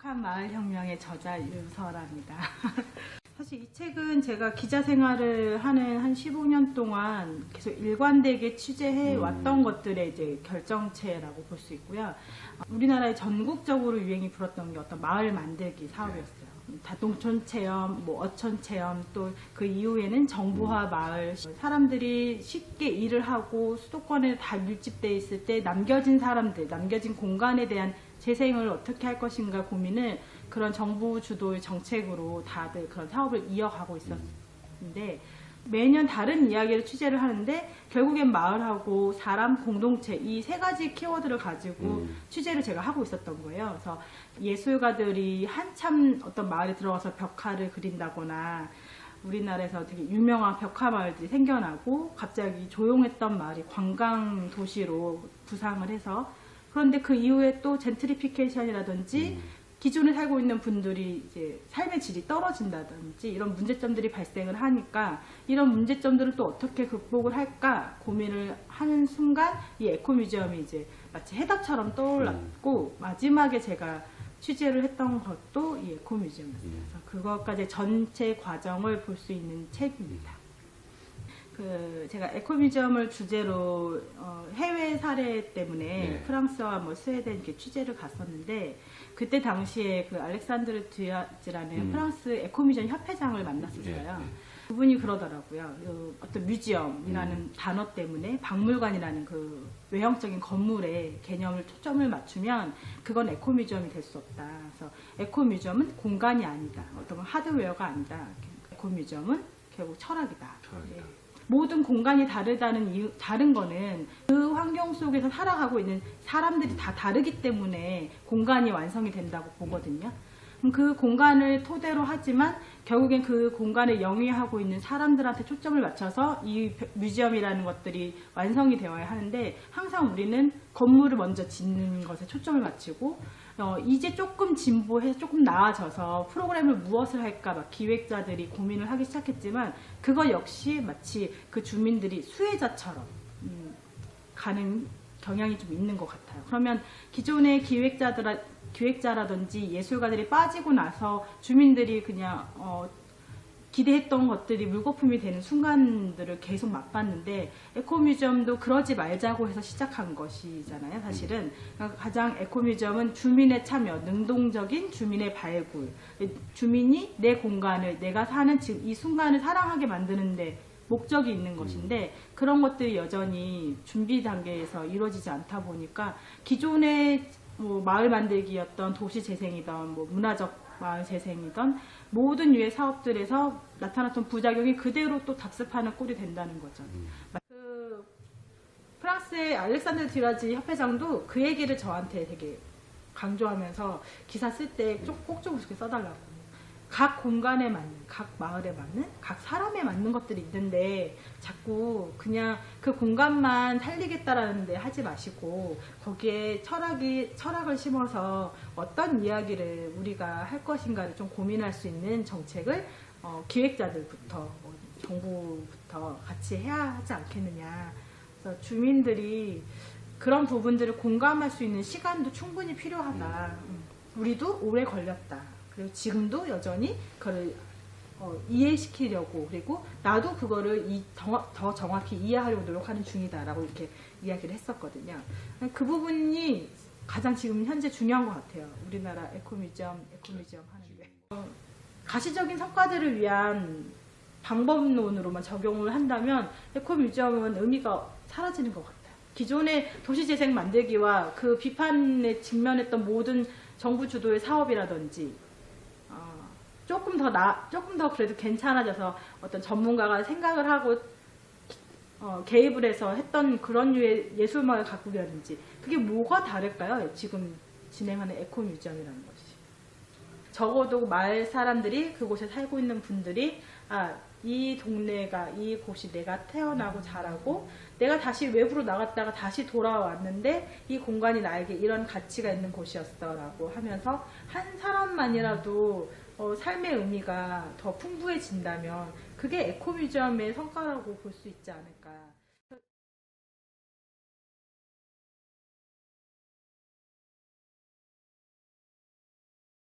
북한 마을혁명의 저자 유설아입니다. 사실 이 책은 제가 기자 생활을 하는 한 15년 동안 계속 일관되게 취재해 왔던 것들의 이제 결정체라고 볼 수 있고요. 우리나라에 전국적으로 유행이 불었던 게 어떤 마을 만들기 사업이었어요. 다동촌 체험, 어촌 체험, 또 그 이후에는 정부화 마을, 사람들이 쉽게 일을 하고 수도권에 다 밀집돼 있을 때 남겨진 사람들, 남겨진 공간에 대한 재생을 어떻게 할 것인가 고민을 그런 정부 주도의 정책으로 다들 그런 사업을 이어가고 있었는데, 매년 다른 이야기를 취재를 하는데 결국엔 마을하고 사람, 공동체 이 세 가지 키워드를 가지고 취재를 제가 하고 있었던 거예요. 그래서 예술가들이 한참 어떤 마을에 들어가서 벽화를 그린다거나, 우리나라에서 되게 유명한 벽화 마을들이 생겨나고 갑자기 조용했던 마을이 관광 도시로 부상을 해서, 그런데 그 이후에 또 젠트리피케이션이라든지 기존에 살고 있는 분들이 이제 삶의 질이 떨어진다든지 이런 문제점들이 발생을 하니까 이런 문제점들을 또 어떻게 극복을 할까 고민을 하는 순간 이 에코뮤지엄이 이제 마치 해답처럼 떠올랐고, 마지막에 제가 취재를 했던 것도 이 에코뮤지엄이었어요. 그래서 그것까지 전체 과정을 볼 수 있는 책입니다. 제가 에코뮤지엄을 주제로 해외 사례 때문에 프랑스와 스웨덴 이렇게 취재를 갔었는데, 그때 당시에 그 알렉산드르 듀아즈라는 프랑스 에코뮤지엄 협회장을 만났었어요. 그분이 그러더라고요. 어떤 뮤지엄이라는 단어 때문에 박물관이라는 그 외형적인 건물에 개념을 초점을 맞추면 그건 에코뮤지엄이 될 수 없다. 그래서 에코뮤지엄은 공간이 아니다. 어떤 하드웨어가 아니다. 에코뮤지엄은 결국 철학이다. 네. 모든 공간이 다른 거는 그 환경 속에서 살아가고 있는 사람들이 다 다르기 때문에 공간이 완성이 된다고 보거든요. 그 공간을 토대로 하지만 결국엔 그 공간을 영위하고 있는 사람들한테 초점을 맞춰서 이 뮤지엄이라는 것들이 완성이 되어야 하는데, 항상 우리는 건물을 먼저 짓는 것에 초점을 맞추고 이제 조금 진보해서 조금 나아져서 프로그램을 무엇을 할까 막 기획자들이 고민을 하기 시작했지만, 그거 역시 마치 그 주민들이 수혜자처럼 가는 경향이 좀 있는 것 같아요. 그러면 기존의 기획자라든지 예술가들이 빠지고 나서 주민들이 그냥 기대했던 것들이 물거품이 되는 순간들을 계속 맛봤는데, 에코뮤지엄도 그러지 말자고 해서 시작한 것이잖아요, 사실은. 그러니까 가장 에코뮤지엄은 주민의 참여, 능동적인 주민의 발굴, 주민이 내 공간을, 내가 사는 지금 이 순간을 사랑하게 만드는데 목적이 있는 것인데, 그런 것들이 여전히 준비 단계에서 이루어지지 않다 보니까 기존의 마을 만들기였던 도시 재생이던 문화적 마을 재생이던 모든 유의 사업들에서 나타났던 부작용이 그대로 또 답습하는 꼴이 된다는 거죠. 프랑스의 알렉산드르 듀아즈 협회장도 그 얘기를 저한테 되게 강조하면서 기사 쓸 때 꼭 좀 그렇게 써달라고. 각 공간에 맞는, 각 마을에 맞는, 각 사람에 맞는 것들이 있는데 자꾸 그냥 그 공간만 살리겠다라는데 하지 마시고, 거기에 철학을 심어서 어떤 이야기를 우리가 할 것인가를 좀 고민할 수 있는 정책을 기획자들부터 정부부터 같이 해야 하지 않겠느냐. 그래서 주민들이 그런 부분들을 공감할 수 있는 시간도 충분히 필요하다. 우리도 오래 걸렸다. 그리고 지금도 여전히 그걸 이해시키려고, 그리고 나도 그거를 더 정확히 이해하려고 노력하는 중이다라고 이렇게 이야기를 했었거든요. 그 부분이 가장 지금 현재 중요한 것 같아요. 우리나라 에코뮤지엄 하는데. 가시적인 성과들을 위한 방법론으로만 적용을 한다면 에코뮤지엄은 의미가 사라지는 것 같아요. 기존의 도시재생 만들기와 그 비판에 직면했던 모든 정부 주도의 사업이라든지 조금 더 그래도 괜찮아져서 어떤 전문가가 생각을 하고 개입을 해서 했던 그런 류의 예술마을 가꾸기라든지, 그게 뭐가 다를까요? 지금 진행하는 에코뮤지엄이라는 것이. 적어도 마을 사람들이, 그곳에 살고 있는 분들이 이 동네가, 이곳이 내가 태어나고 자라고 내가 다시 외부로 나갔다가 다시 돌아왔는데 이 공간이 나에게 이런 가치가 있는 곳이었어 라고 하면서 한 사람만이라도 삶의 의미가 더 풍부해진다면 그게 에코뮤지엄의 성과라고 볼 수 있지 않을까.